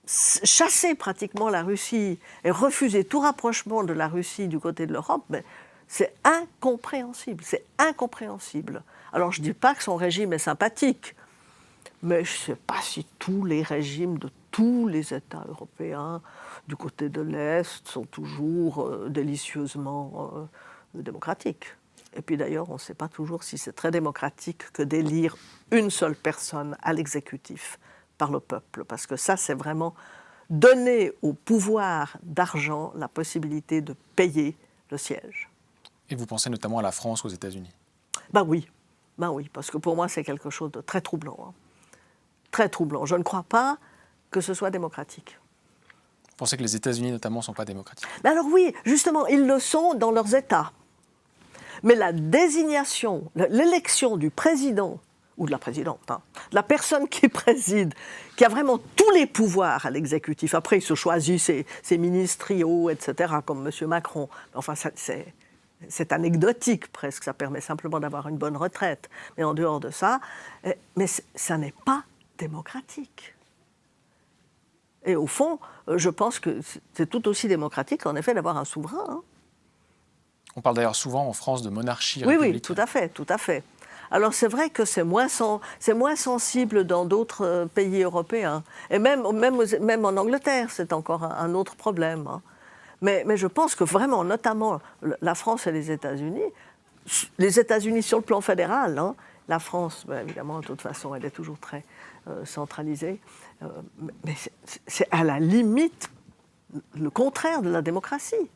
chasser pratiquement la Russie et refuser tout rapprochement de la Russie du côté de l'Europe, c'est incompréhensible, c'est incompréhensible. Alors je ne dis pas que son régime est sympathique, mais je ne sais pas si tous les régimes de tous les États européens du côté de l'Est sont toujours délicieusement démocratiques. Et puis d'ailleurs, on ne sait pas toujours si c'est très démocratique que d'élire une seule personne à l'exécutif par le peuple, parce que ça, c'est vraiment donner au pouvoir d'argent la possibilité de payer le siège. Et vous pensez notamment à la France, aux États-Unis? Ben oui, parce que pour moi, c'est quelque chose de très troublant. Hein. Très troublant. Je ne crois pas que ce soit démocratique. Vous pensez que les États-Unis, notamment, ne sont pas démocratiques? Ben alors oui, justement, ils le sont dans leurs États. Mais la désignation, l'élection du président ou de la présidente, hein, la personne qui préside, qui a vraiment tous les pouvoirs à l'exécutif. Après, il se choisit ses ministres trio, etc., comme M. Macron. Enfin, c'est anecdotique presque, ça permet simplement d'avoir une bonne retraite. Mais en dehors de ça, ça n'est pas démocratique. Et au fond, je pense que c'est tout aussi démocratique, en effet, d'avoir un souverain. Hein. On parle d'ailleurs souvent en France de monarchie républicaine. Oui, tout à fait, tout à fait. Alors c'est vrai que c'est moins sensible dans d'autres pays européens. Et même en Angleterre, c'est encore un autre problème. Hein. Mais je pense que vraiment, notamment la France et les États-Unis sur le plan fédéral, hein, la France, évidemment, de toute façon, elle est toujours très centralisée, mais c'est à la limite le contraire de la démocratie.